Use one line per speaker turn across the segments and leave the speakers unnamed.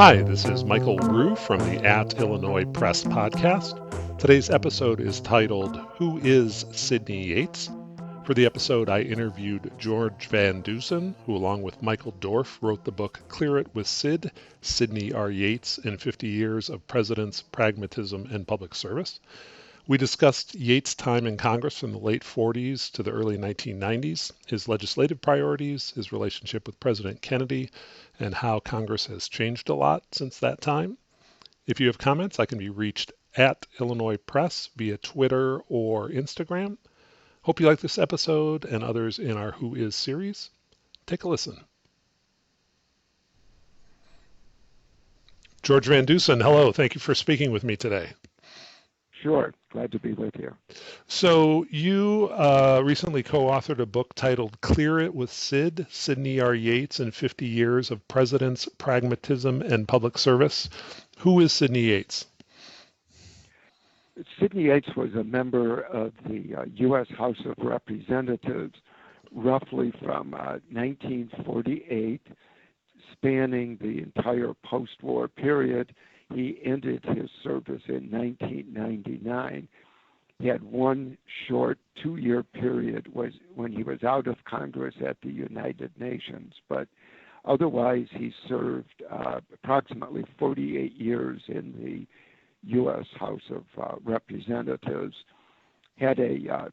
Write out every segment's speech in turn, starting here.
Hi, this is Michael Roux from the At Illinois Press podcast. Today's episode is titled, Who is Sidney Yates? For the episode, I interviewed George Van Dusen, who along with Michael Dorf wrote the book Clear It with CID, Sidney R. Yates in 50 Years of Presidents, Pragmatism, and Public Service. We discussed Yates' time in Congress from the late 40s to the early 1990s, his legislative priorities, his relationship with President Kennedy, and how Congress has changed a lot since that time. If you have comments, I can be reached at Illinois Press via Twitter or Instagram. Hope you like this episode and others in our Who Is series. Take a listen. George Van Dusen, hello. Thank you for speaking with me today.
Sure. Glad to be with you.
So you recently co-authored a book titled Clear It with CID, Sidney R. Yates in 50 Years of Presidents, Pragmatism, and Public Service. Who is Sidney Yates?
Sidney Yates was a member of the U.S. House of Representatives roughly from 1948, spanning the entire post-war period. He ended his service in 1999. He had one short 2-year period was when he was out of Congress at the United Nations, but otherwise he served approximately 48 years in the U.S. House of Representatives, had a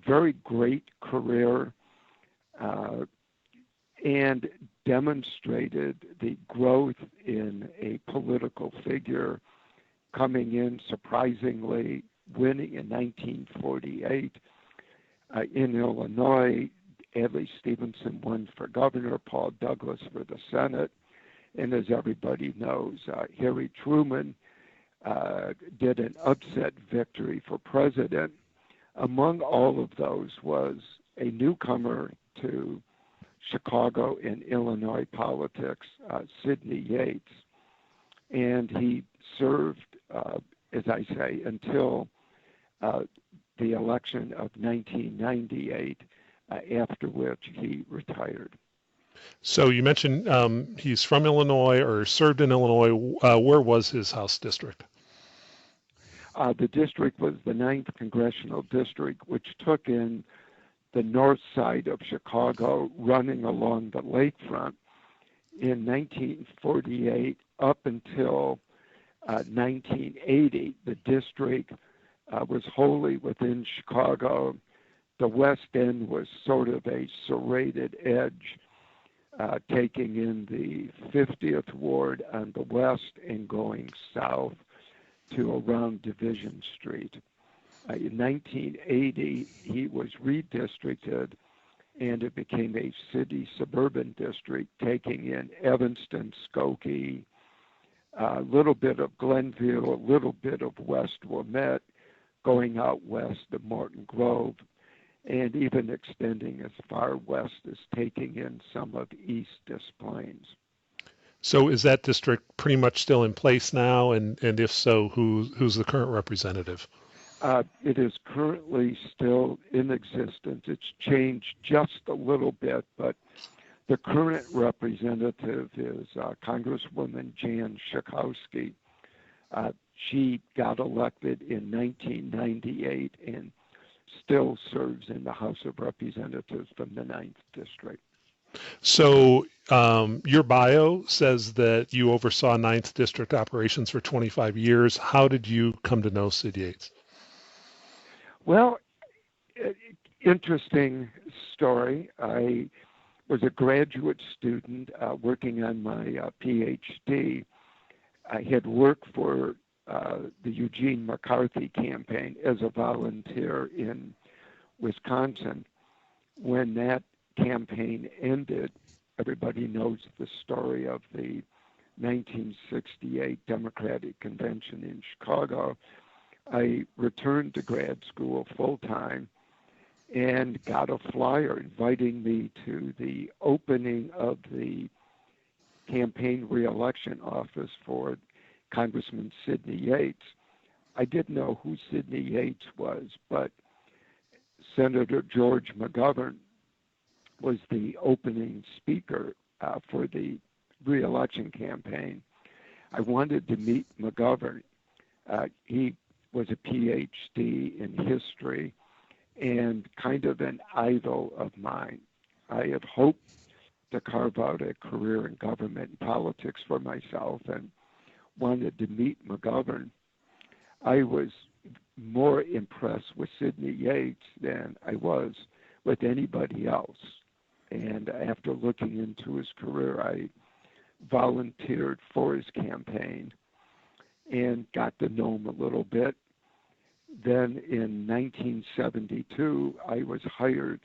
very great career and demonstrated the growth in a political figure, coming in surprisingly, winning in 1948 in Illinois. Adlai Stevenson won for governor, Paul Douglas for the Senate, and as everybody knows, Harry Truman did an upset victory for president. Among all of those was a newcomer to Chicago and Illinois politics, Sidney Yates, and he served, as I say, until the election of 1998, after which he retired.
So you mentioned he's from Illinois or served in Illinois. Where was his House district?
The district was the 9th Congressional District, which took in the north side of Chicago, running along the lakefront. In 1948, up until 1980, the district was wholly within Chicago. The west end was sort of a serrated edge, taking in the 50th Ward on the west and going south to around Division Street. In 1980, he was redistricted, and it became a city suburban district, taking in Evanston, Skokie, a little bit of Glenville, a little bit of West Wilmette, going out west to Morton Grove, and even extending as far west as taking in some of East Des Plaines.
So is that district pretty much still in place now? And if so, who's the current representative?
It is currently still in existence. It's changed just a little bit, but the current representative is Congresswoman Jan Schakowsky. She got elected in 1998 and still serves in the House of Representatives from the 9th District.
So your bio says that you oversaw 9th District operations for 25 years. How did you come to know Sid Yates?
Well, interesting story. I was a graduate student working on my PhD. I had worked for the Eugene McCarthy campaign as a volunteer in Wisconsin. When that campaign ended, everybody knows the story of the 1968 Democratic Convention in Chicago. I returned to grad school full-time and got a flyer inviting me to the opening of the campaign re-election office for Congressman Sidney Yates. I didn't know who Sidney Yates was, but Senator George McGovern was the opening speaker for the re-election campaign, I wanted to meet McGovern. He was a PhD in history and kind of an idol of mine. I had hoped to carve out a career in government and politics for myself and wanted to meet McGovern. I was more impressed with Sidney Yates than I was with anybody else. And after looking into his career, I volunteered for his campaign and got to know him a little bit. Then in 1972, I was hired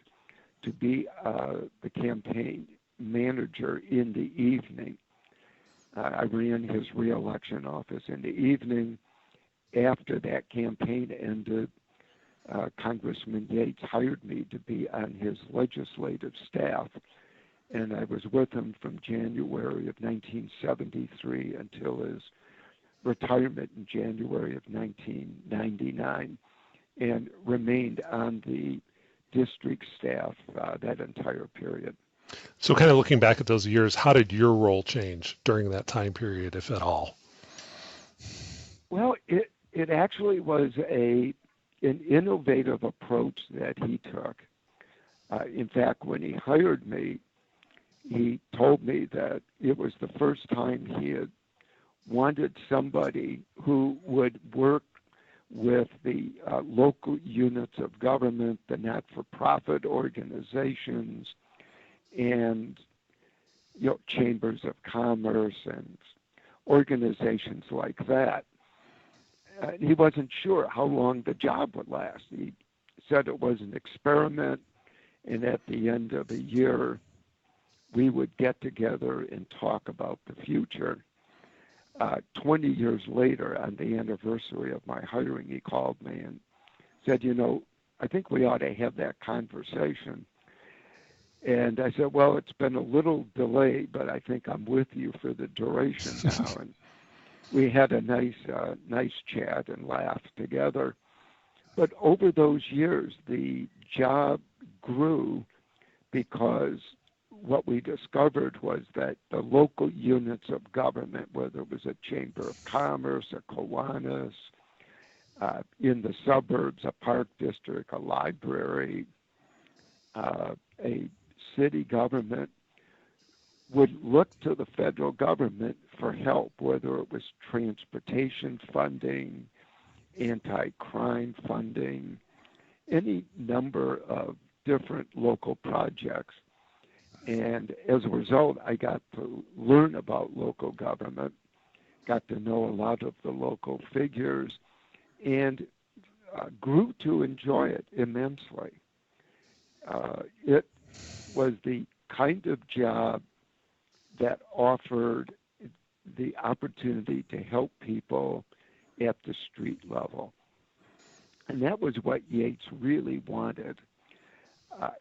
to be the campaign manager in the evening. I ran his re-election office in the evening. After that campaign ended, Congressman Yates hired me to be on his legislative staff, and I was with him from January of 1973 until his retirement in January of 1999, and remained on the district staff that entire period.
So kind of looking back at those years, how did your role change during that time period, if at all?
Well, it actually was an innovative approach that he took. In fact, when he hired me, he told me that it was the first time he had wanted somebody who would work with the local units of government, the not-for-profit organizations, and chambers of commerce and organizations like that. He wasn't sure how long the job would last. He said it was an experiment, and at the end of a year, we would get together and talk about the future. 20 years later, on the anniversary of my hiring, he called me and said, I think we ought to have that conversation. And I said, well, it's been a little delayed, but I think I'm with you for the duration now. And we had a nice chat and laugh together. But over those years, the job grew because what we discovered was that the local units of government, whether it was a chamber of commerce, a Kiwanis, in the suburbs, a park district, a library, a city government, would look to the federal government for help, whether it was transportation funding, anti-crime funding, any number of different local projects. And as a result, I got to learn about local government, got to know a lot of the local figures, and grew to enjoy it immensely. It was the kind of job that offered the opportunity to help people at the street level. And that was what Yates really wanted.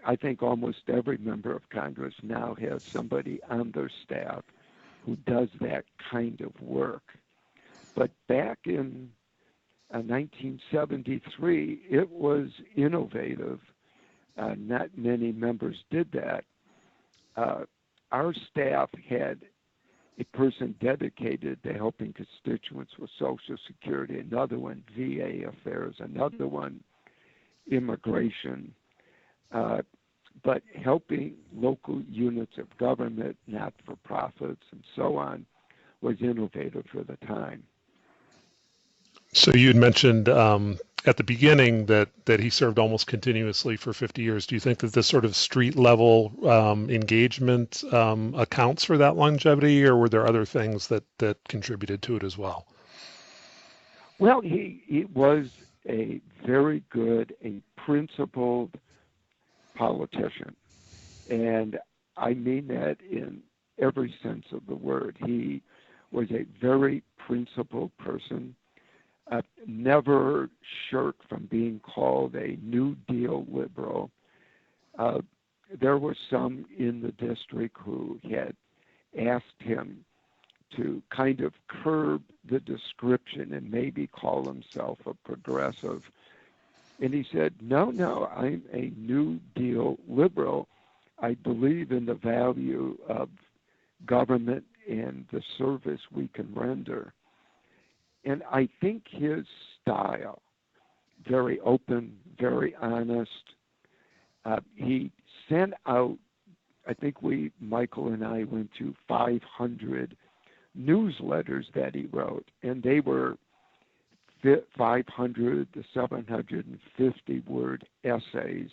I think almost every member of Congress now has somebody on their staff who does that kind of work. But back in 1973, it was innovative. Not many members did that. Our staff had a person dedicated to helping constituents with Social Security, another one VA affairs, another one immigration, but helping local units of government, not-for-profits, and so on was innovative for the time.
So you had mentioned at the beginning that he served almost continuously for 50 years. Do you think that this sort of street level engagement accounts for that longevity, or were there other things that contributed to it as well?
Well, he was a very good, a principled politician. And I mean that in every sense of the word. He was a very principled person. Never shirked from being called a New Deal liberal. There were some in the district who had asked him to kind of curb the description and maybe call himself a progressive. And he said, no, I'm a New Deal liberal. I believe in the value of government and the service we can render. And I think his style, very open, very honest, he sent out, I think Michael and I went to 500 newsletters that he wrote, and they were 500 to 750 word essays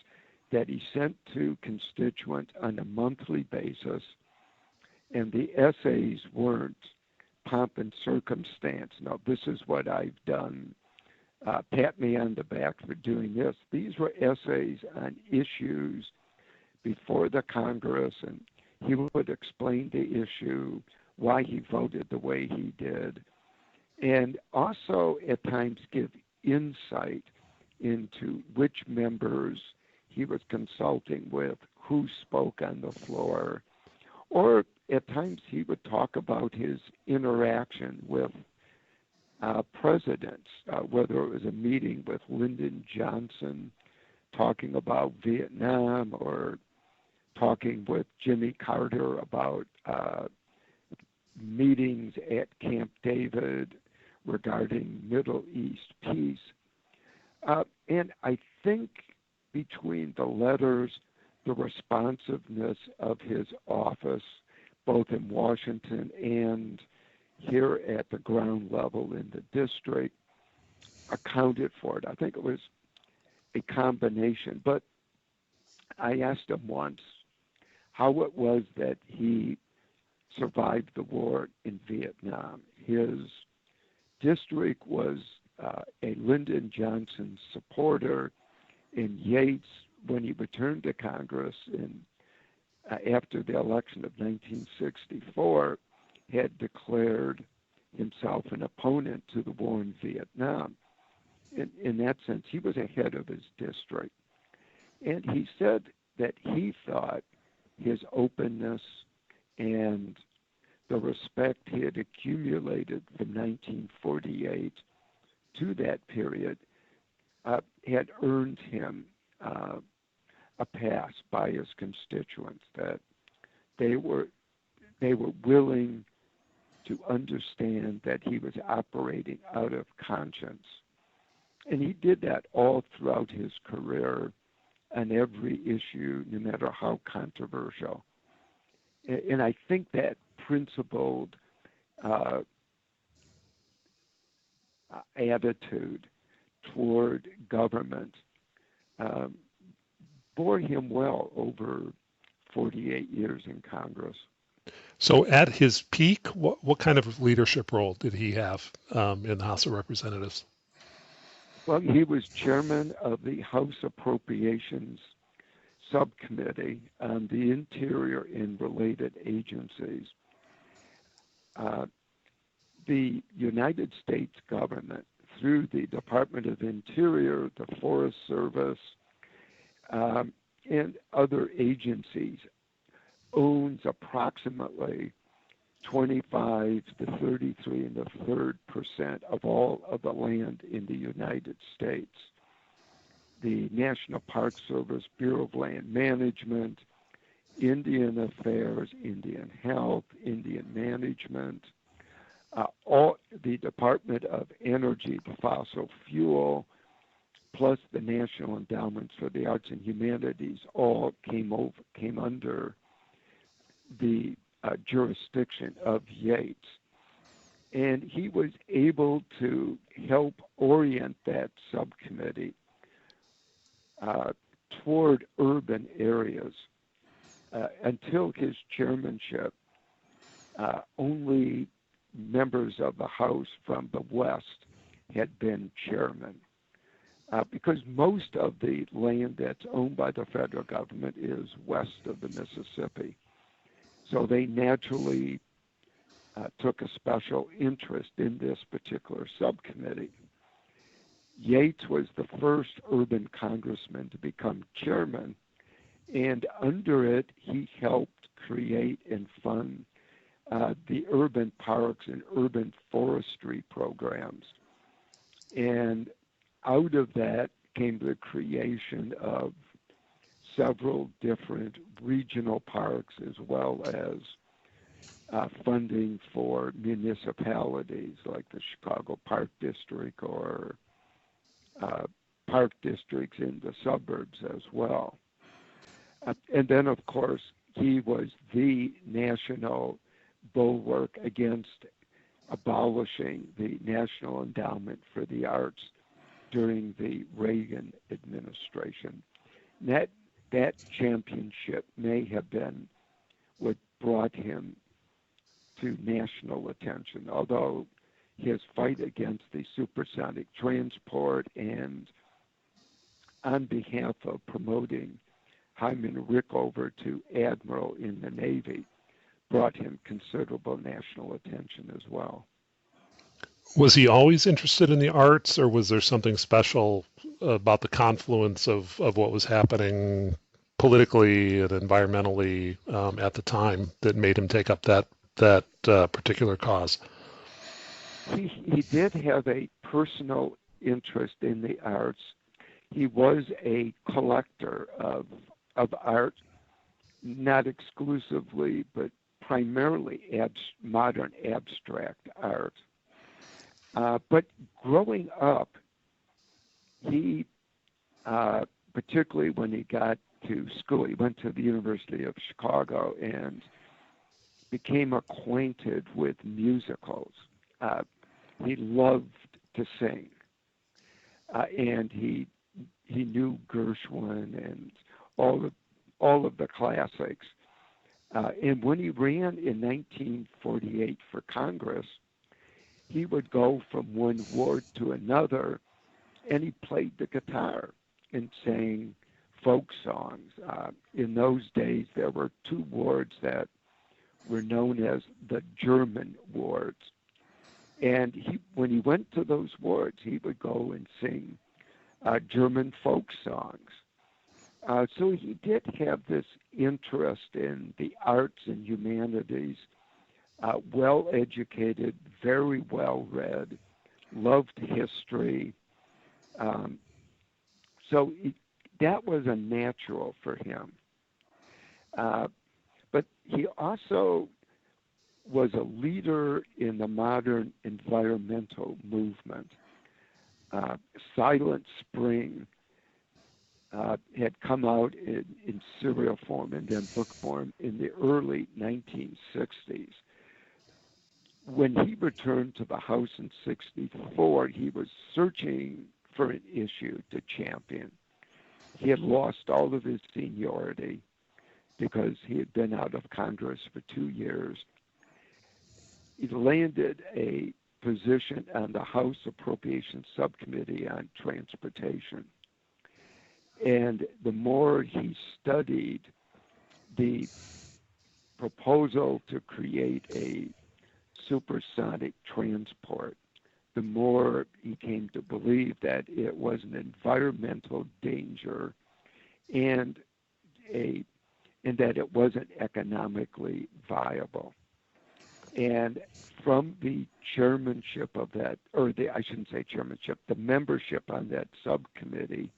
that he sent to constituents on a monthly basis. And the essays weren't pomp and circumstance. No, this is what I've done. Pat me on the back for doing this. These were essays on issues before the Congress, and he would explain the issue, why he voted the way he did, and also at times give insight into which members he was consulting with, who spoke on the floor, or at times he would talk about his interaction with presidents, whether it was a meeting with Lyndon Johnson talking about Vietnam, or talking with Jimmy Carter about meetings at Camp David regarding Middle East peace. And I think between the letters, the responsiveness of his office, both in Washington and here at the ground level in the district, accounted for it. I think it was a combination. But I asked him once how it was that he survived the war in Vietnam. His district was a Lyndon Johnson supporter, and Yates, when he returned to Congress after the election of 1964, had declared himself an opponent to the war in Vietnam. In that sense, he was ahead of his district. And he said that he thought his openness and the respect he had accumulated from 1948 to that period had earned him a pass by his constituents, that they were willing to understand that he was operating out of conscience. And he did that all throughout his career on every issue, no matter how controversial. And I think that principled attitude toward government bore him well over 48 years in Congress.
So at his peak, what kind of leadership role did he have in the House of Representatives?
Well, he was chairman of the House Appropriations subcommittee on the Interior and related agencies. The United States government, through the Department of Interior, the Forest Service, and other agencies, owns approximately 25 to 33% of all of the land in the United States. The National Park Service, Bureau of Land Management, Indian Affairs, Indian Health, Indian Management, all the Department of Energy, the fossil fuel, plus the National Endowments for the Arts and Humanities, all came under the jurisdiction of Yates. And he was able to help orient that subcommittee toward urban areas. Until his chairmanship, only members of the House from the West had been chairman. Because most of the land that's owned by the federal government is west of the Mississippi. So they naturally took a special interest in this particular subcommittee. Yates was the first urban congressman to become chairman, and under it, he helped create and fund the urban parks and urban forestry programs. And out of that came the creation of several different regional parks, as well as funding for municipalities like the Chicago Park District or park districts in the suburbs as well. And then, of course, he was the national bulwark against abolishing the National Endowment for the Arts during the Reagan administration. That championship may have been what brought him to national attention, although his fight against the supersonic transport and on behalf of promoting Hyman Rickover to admiral in the Navy brought him considerable national attention as well.
Was he always interested in the arts, or was there something special about the confluence of what was happening politically and environmentally at the time that made him take up that particular cause?
He did have a personal interest in the arts. He was a collector of art, not exclusively, but primarily modern abstract art. But growing up, he, particularly when he got to school, he went to the University of Chicago and became acquainted with musicals. He loved to sing, and he knew Gershwin and all of the classics. And when he ran in 1948 for Congress, he would go from one ward to another, and he played the guitar and sang folk songs. In those days, there were two wards that were known as the German wards. And when he went to those wards, he would go and sing German folk songs. So he did have this interest in the arts and humanities, well-educated, very well-read, loved history. So that was a natural for him. But he also was a leader in the modern environmental movement. Silent Spring had come out in serial form and then book form in the early 1960s. When he returned to the House in 64, he was searching for an issue to champion. He had lost all of his seniority because he had been out of Congress for 2 years. He landed a position on the House Appropriations subcommittee on transportation. And the more he studied the proposal to create a supersonic transport, the more he came to believe that it was an environmental danger and that it wasn't economically viable. And from the chairmanship of that, I shouldn't say chairmanship, the membership on that subcommittee,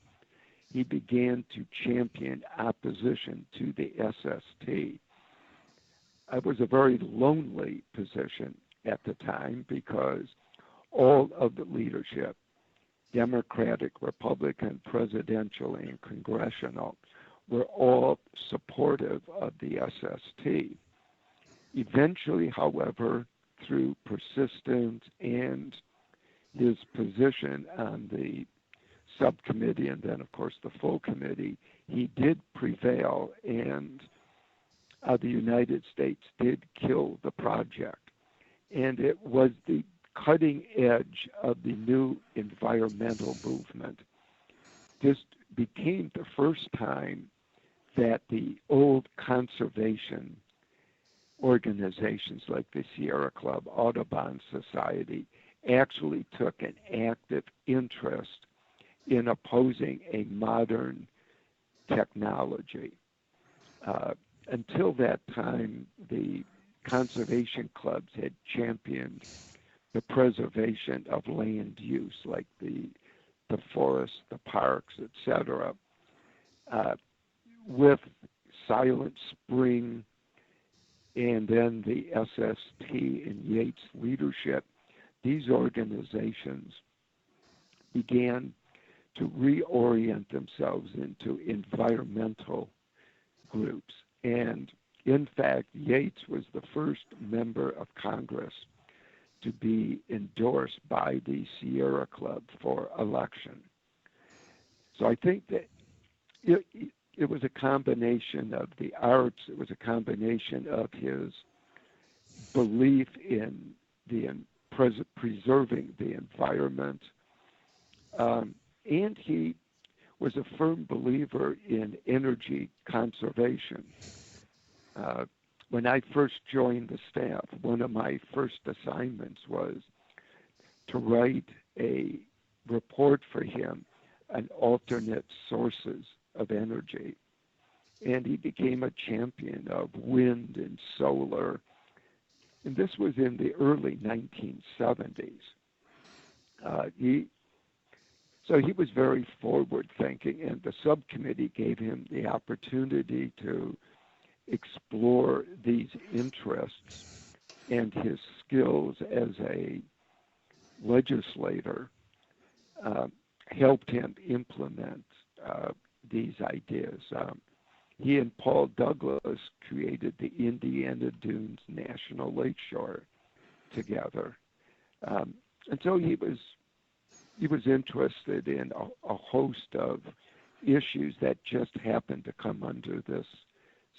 he began to champion opposition to the SST. It was a very lonely position at the time because all of the leadership, Democratic, Republican, presidential, and congressional, were all supportive of the SST. Eventually, however, through persistence and his position on the subcommittee and then, of course, the full committee, he did prevail, and the United States did kill the project. And it was the cutting edge of the new environmental movement. This became the first time that the old conservation organizations like the Sierra Club, Audubon Society, actually took an active interest in opposing a modern technology. Until that time, the conservation clubs had championed the preservation of land use, like the forests, the parks, etc. With Silent Spring and then the SST in Yates' leadership, these organizations began to reorient themselves into environmental groups. And in fact, Yates was the first member of Congress to be endorsed by the Sierra Club for election. So I think that it was a combination of the arts, it was a combination of his belief in preserving the environment, and he was a firm believer in energy conservation. When I first joined the staff, one of my first assignments was to write a report for him on alternate sources of energy. And he became a champion of wind and solar. And this was in the early 1970s. So he was very forward-thinking, and the subcommittee gave him the opportunity to explore these interests, and his skills as a legislator helped him implement these ideas. He and Paul Douglas created the Indiana Dunes National Lakeshore together. And so he was interested in a host of issues that just happened to come under this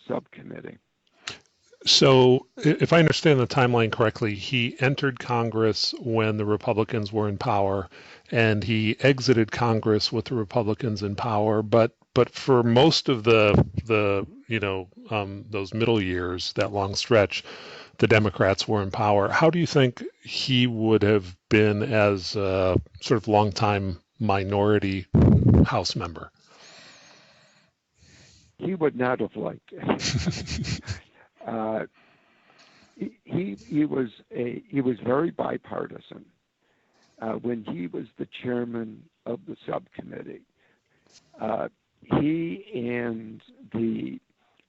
subcommittee.
So if I understand the timeline correctly, he entered Congress when the Republicans were in power, and he exited Congress with the Republicans in power. But for most of the those middle years, that long stretch, the Democrats were in power. How do you think he would have been as a sort of longtime minority House member?
He would not have liked it. He was very bipartisan. When he was the chairman of the subcommittee, he and the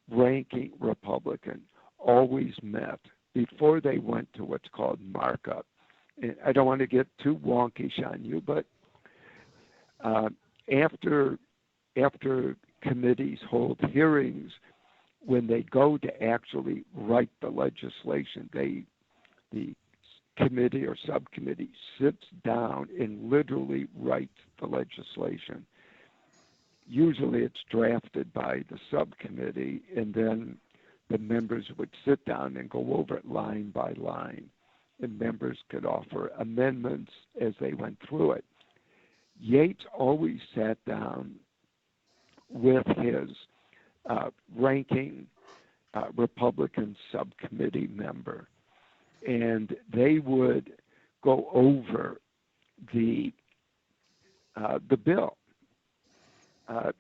ranking Republican always met before they went to what's called markup. And I don't want to get too wonkish on you, but after committees hold hearings, when they go to actually write the legislation, the committee or subcommittee sits down and literally writes the legislation. Usually it's drafted by the subcommittee, and then the members would sit down and go over it line by line, and members could offer amendments as they went through it. Yates always sat down with his ranking Republican subcommittee member, and they would go over the bill,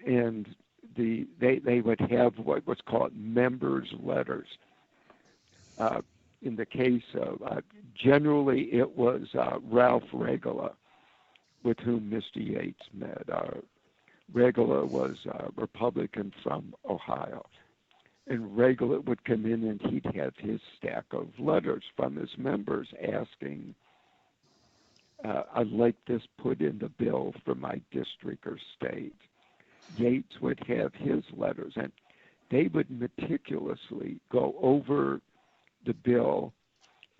and they would have what was called members' letters. In the case of generally it was Ralph Regula, with whom Mr. Yates met. Regula was a Republican from Ohio. And Regula would come in and he'd have his stack of letters from his members asking, I'd like this put in the bill for my district or state. Yates would have his letters, and they would meticulously go over the bill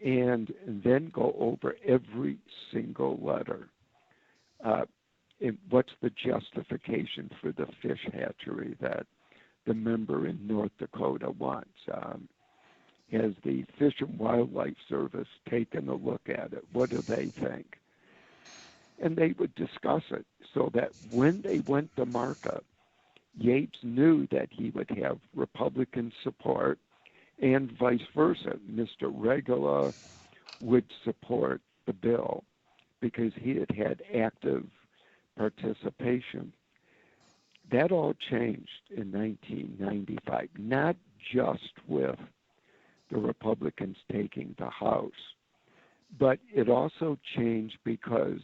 and then go over every single letter. And what's the justification for the fish hatchery that the member in North Dakota wants? Has the Fish and Wildlife Service taken a look at it? What do they think? And they would discuss it so that when they went to markup, Yates knew that he would have Republican support, and vice versa. Mr. Regula would support the bill because he had had active participation. That all changed in 1995, not just with the Republicans taking the House, but it also changed because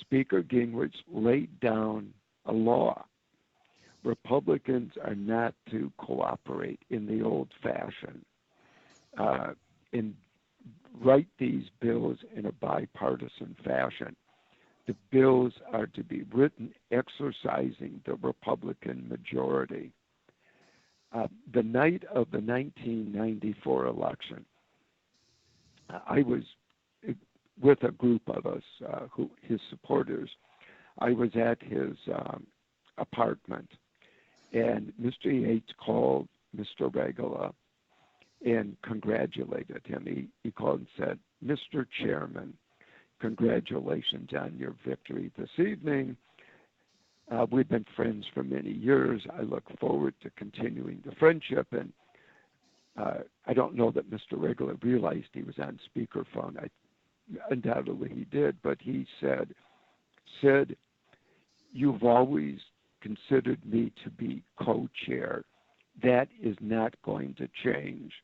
Speaker Gingrich laid down a law. Republicans are not to cooperate in the old fashion. and write these bills in a bipartisan fashion. The bills are to be written exercising the Republican majority. The night of the 1994 election, I was with a group of us, his supporters. I was at his apartment, and Mr. Yates called Mr. Regula and congratulated him. He called and said, "Mr. Chairman, congratulations on your victory this evening. We've been friends for many years. I look forward to continuing the friendship." And I don't know that Mr. Regula realized he was on speakerphone. Undoubtedly he did, but he said, "Sid, you've always considered me to be co-chair. That is not going to change.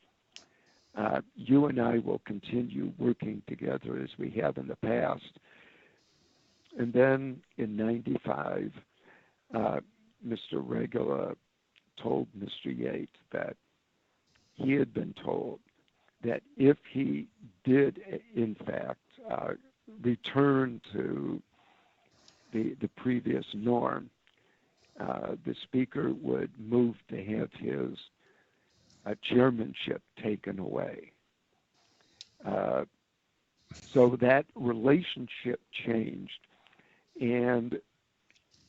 You and I will continue working together as we have in the past." And then in 95, Mr. Regula told Mr. Yates that he had been told that if he did, in fact, return to the previous norm, the Speaker would move to have his chairmanship taken away. So that relationship changed, and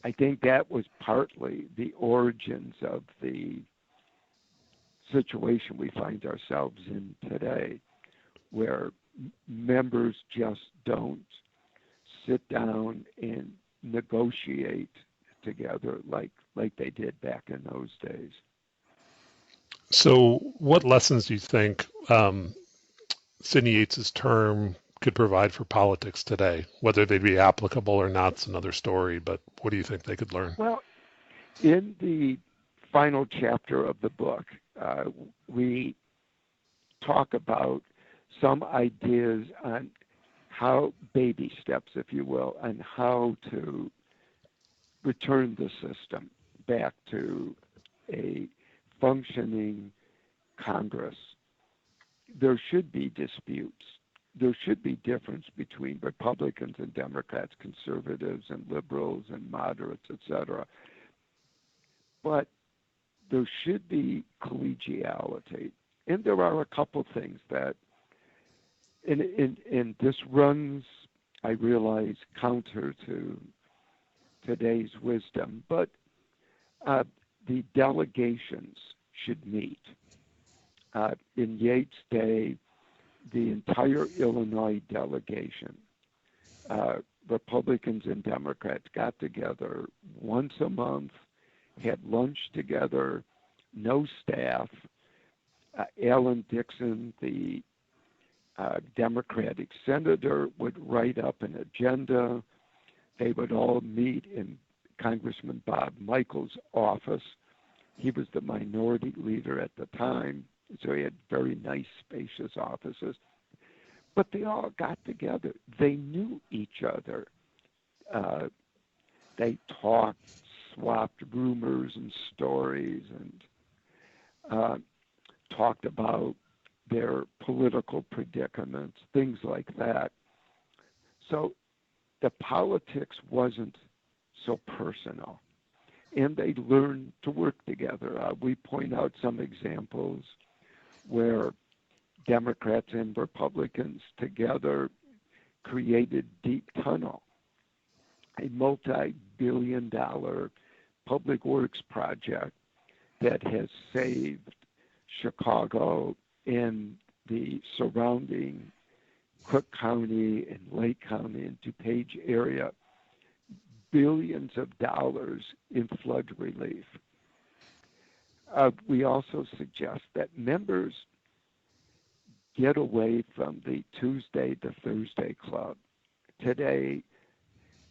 I think that was partly the origins of the situation we find ourselves in today, where members just don't sit down and negotiate together like they did back in those days.
So what lessons do you think Sidney Yates's term could provide for politics today? Whether they'd be applicable or not is another story, but what do you think they could learn?
Well, in the final chapter of the book, we talk about some ideas on how, baby steps, if you will, on how to return the system back to a functioning Congress. There should be disputes. There should be difference between Republicans and Democrats, conservatives and liberals and moderates, etc. But there should be collegiality. And there are a couple things that, and this runs, I realize, counter to today's wisdom, but the delegations should meet. In Yates' day, the entire Illinois delegation, Republicans and Democrats, got together once a month, had lunch together, no staff. Alan Dixon, the Democratic senator, would write up an agenda. They would all meet in Congressman Bob Michael's office. He was the minority leader at the time, so he had very nice, spacious offices. But they all got together. They knew each other. They talked, swapped rumors and stories, and talked about their political predicaments, things like that. So the politics wasn't so personal, and they learned to work together. We point out some examples where Democrats and Republicans together created Deep Tunnel, a multi-billion-dollar public works project that has saved Chicago and the surrounding Cook County and Lake County and DuPage area billions of dollars in flood relief. We also suggest that members get away from the Tuesday to Thursday club. Today,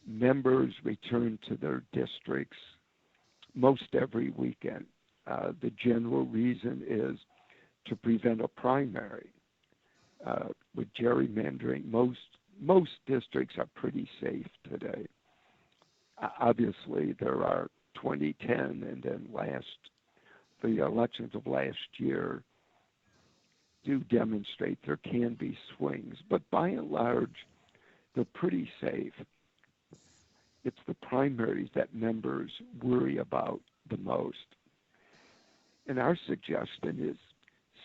members return to their districts most every weekend. The general reason is to prevent a primary. With gerrymandering, most districts are pretty safe today. Obviously, there are 2010 and then the elections of last year do demonstrate there can be swings, but by and large, they're pretty safe. It's the primaries that members worry about the most. And our suggestion is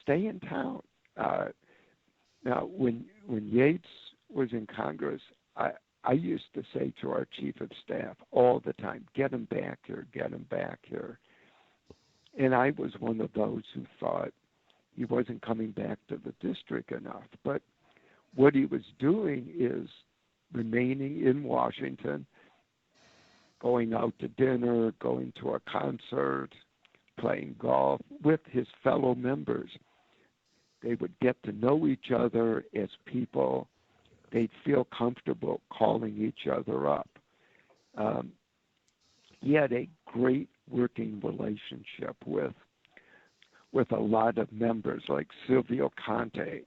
stay in town. Now, when Yates was in Congress, I used to say to our chief of staff all the time, get him back here, get him back here. And I was one of those who thought he wasn't coming back to the district enough. But what he was doing is remaining in Washington, going out to dinner, going to a concert, playing golf with his fellow members. They would get to know each other as people. They'd feel comfortable calling each other up. He had a great working relationship with a lot of members like Silvio Conte,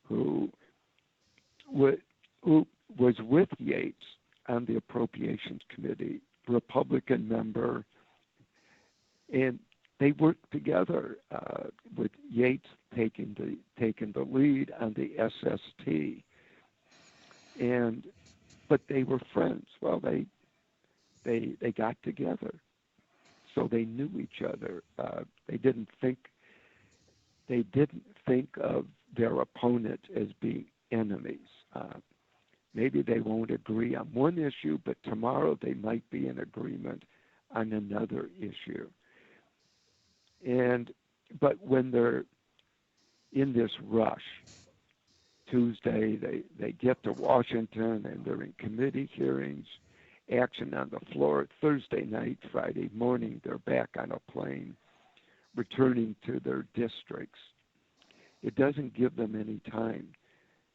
who was with Yates on the Appropriations Committee, Republican member, and they worked together with Yates taking the lead on the SST. But they were friends. Well, they got together, so they knew each other. They didn't think of their opponent as being enemies. Maybe they won't agree on one issue, but tomorrow they might be in agreement on another issue. But when they're in this rush, Tuesday they get to Washington and they're in committee hearings, action on the floor. Thursday night, Friday morning, they're back on a plane, returning to their districts. It doesn't give them any time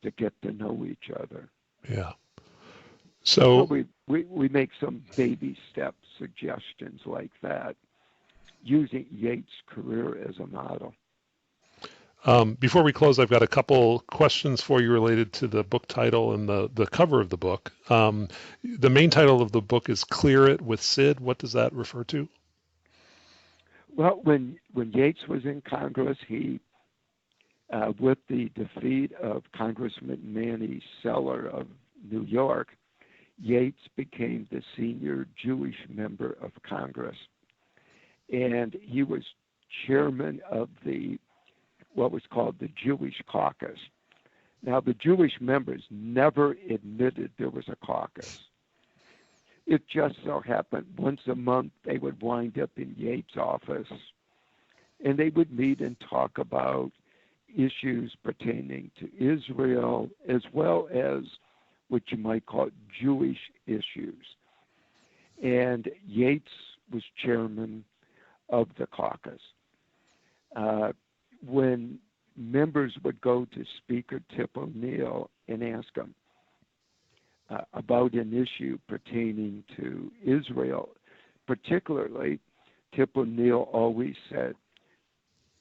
to get to know each other.
Yeah. So
we make some baby step suggestions like that, using Yates' career as a model.
Before we close, I've got a couple questions for you related to the book title and the cover of the book. The main title of the book is Clear It with CID. What does that refer to?
Well, when Yates was in Congress, he, with the defeat of Congressman Manny Seller of New York, Yates became the senior Jewish member of Congress. And he was chairman of what was called the Jewish caucus. Now, the Jewish members never admitted there was a caucus. It just so happened once a month they would wind up in Yates' office, and they would meet and talk about issues pertaining to Israel, as well as what you might call Jewish issues. And Yates was chairman of the caucus. When members would go to Speaker Tip O'Neill and ask him about an issue pertaining to Israel, particularly, Tip O'Neill always said,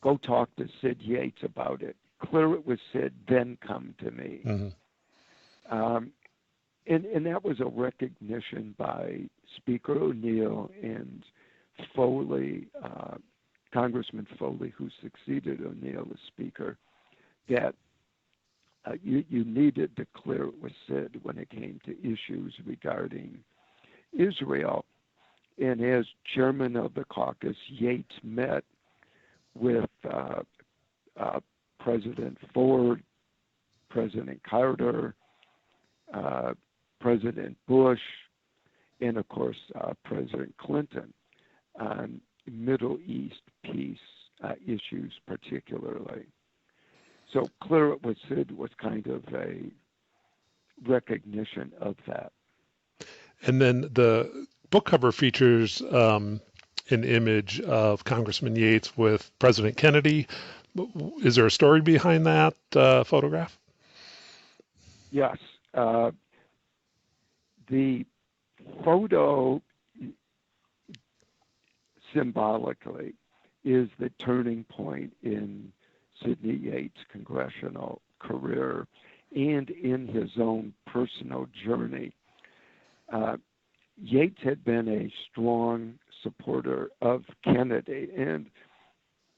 go talk to Sid Yates about it. Clear it with Sid, then come to me. Mm-hmm. And that was a recognition by Speaker O'Neill and Foley, Congressman Foley, who succeeded O'Neill as Speaker, that you needed to clear it with Sid when it came to issues regarding Israel. And as chairman of the caucus, Yates met with President Ford, President Carter, President Bush, and of course President Clinton on Middle East peace issues particularly. So Clear It with Sid was kind of a recognition of that.
And then the book cover features an image of Congressman Yates with President Kennedy. Is there a story behind that photograph?
Yes. The photo symbolically is the turning point in Sidney Yates' congressional career and in his own personal journey. Yates had been a strong supporter of Kennedy, and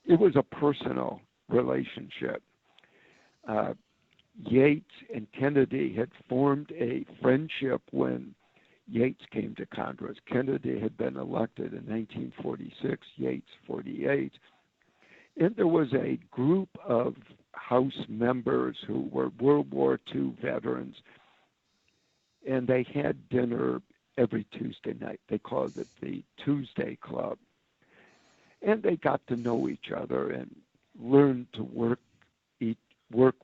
it was a personal relationship. Yates and Kennedy had formed a friendship when Yates came to Congress. Kennedy had been elected in 1946, Yates 48. And there was a group of House members who were World War II veterans, and they had dinner every Tuesday night. They called it the Tuesday Club. And they got to know each other and learned to work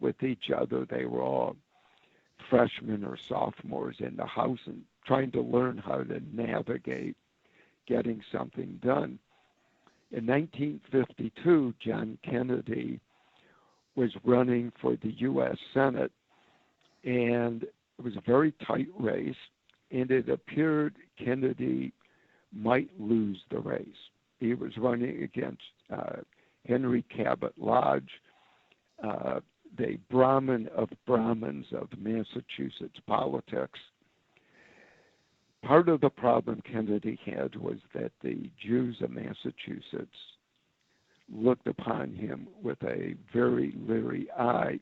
with each other. They were all freshmen or sophomores in the House and trying to learn how to navigate getting something done. In 1952, John Kennedy was running for the U.S. Senate, and it was a very tight race, and it appeared Kennedy might lose the race. He was running against Henry Cabot Lodge, the Brahmin of Brahmins of Massachusetts politics. Part of the problem Kennedy had was that the Jews of Massachusetts looked upon him with a very leery eye.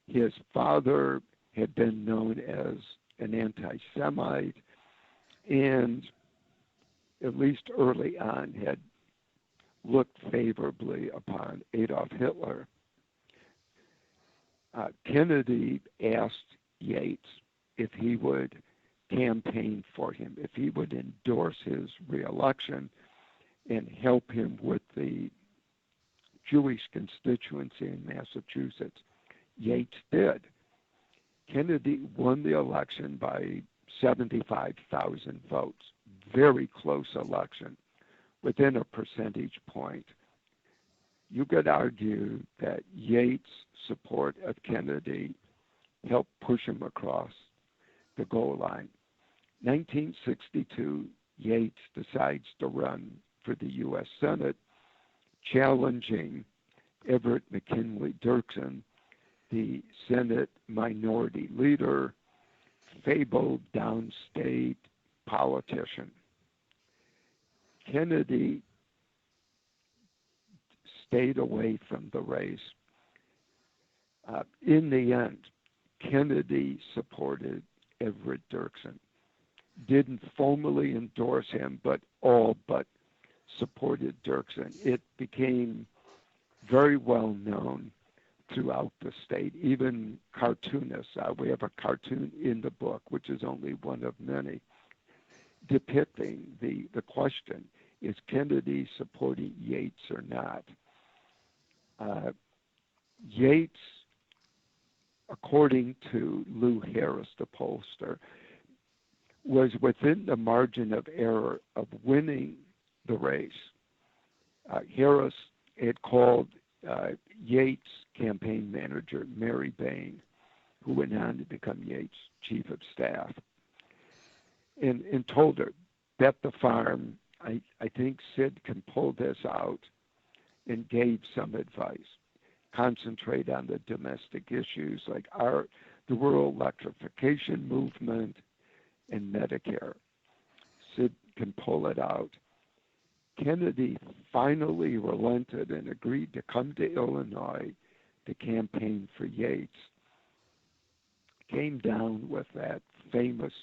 His father had been known as an anti-Semite, and at least early on had looked favorably upon Adolf Hitler. Kennedy asked Yates if he would campaign for him, if he would endorse his reelection and help him with the Jewish constituency in Massachusetts. Yates did. Kennedy won the election by 75,000 votes. Very close election, within a percentage point. You could argue that Yates' support of Kennedy helped push him across the goal line. 1962, Yates decides to run for the U.S. Senate, challenging Everett McKinley Dirksen, the Senate minority leader, fabled downstate politician. Kennedy stayed away from the race. In the end, Kennedy supported Everett Dirksen. Didn't formally endorse him, but all but supported Dirksen. It became very well known throughout the state, even cartoonists. We have a cartoon in the book, which is only one of many, depicting the question, is Kennedy supporting Yates or not? Yates, according to Lou Harris, the pollster, was within the margin of error of winning the race. Harris had called Yates' campaign manager, Mary Bain, who went on to become Yates' chief of staff, and told her, bet the farm, I think Sid can pull this out, and gave some advice. Concentrate on the domestic issues like the rural electrification movement and Medicare. Sid can pull it out. Kennedy finally relented and agreed to come to Illinois to campaign for Yates. Came down with that famous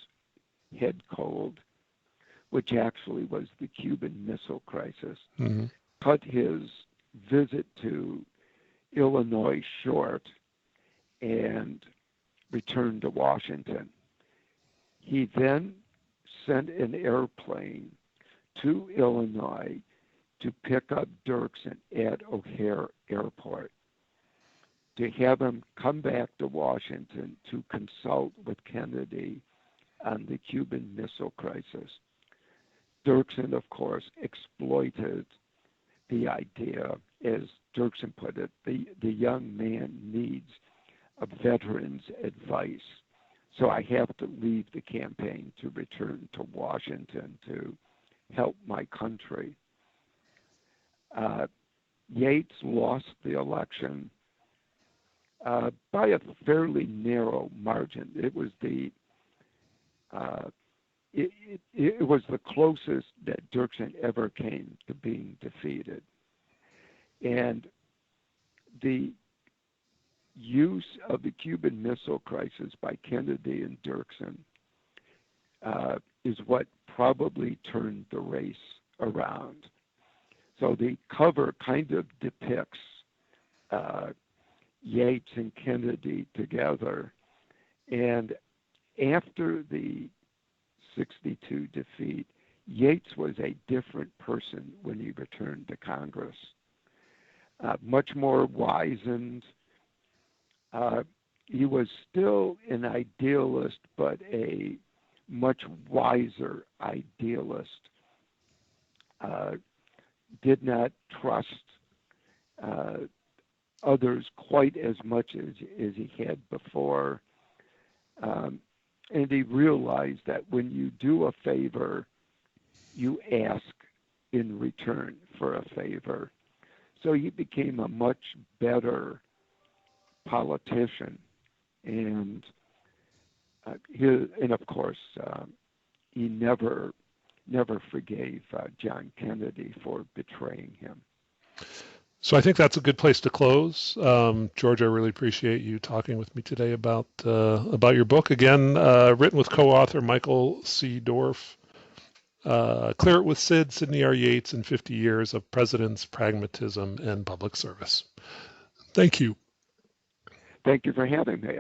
head cold, which actually was the Cuban Missile Crisis. Mm-hmm. Cut his visit to Illinois short and returned to Washington. He then sent an airplane to Illinois to pick up Dirksen at O'Hare Airport, to have him come back to Washington to consult with Kennedy on the Cuban Missile Crisis. Dirksen, of course, exploited the idea, as Dirksen put it, the young man needs a veteran's advice. So I have to leave the campaign to return to Washington to help my country. Yates lost the election by a fairly narrow margin. It was it was the closest that Dirksen ever came to being defeated. And the use of the Cuban Missile Crisis by Kennedy and Dusen is what probably turned the race around. So the cover kind of depicts Yates and Kennedy together. And after the 62 defeat, Yates was a different person when he returned to Congress. Much more wizened. He was still an idealist, but a much wiser idealist. Did not trust others quite as much as he had before. And he realized that when you do a favor, you ask in return for a favor. So he became a much better politician. And of course, he never forgave John Kennedy for betraying him.
So I think that's a good place to close. George, I really appreciate you talking with me today about your book. Again, written with co-author Michael C. Dorff. Clear It with CID, Sidney R. Yates, and 50 Years of Presidents, Pragmatism, and Public Service. Thank you.
Thank you for having me.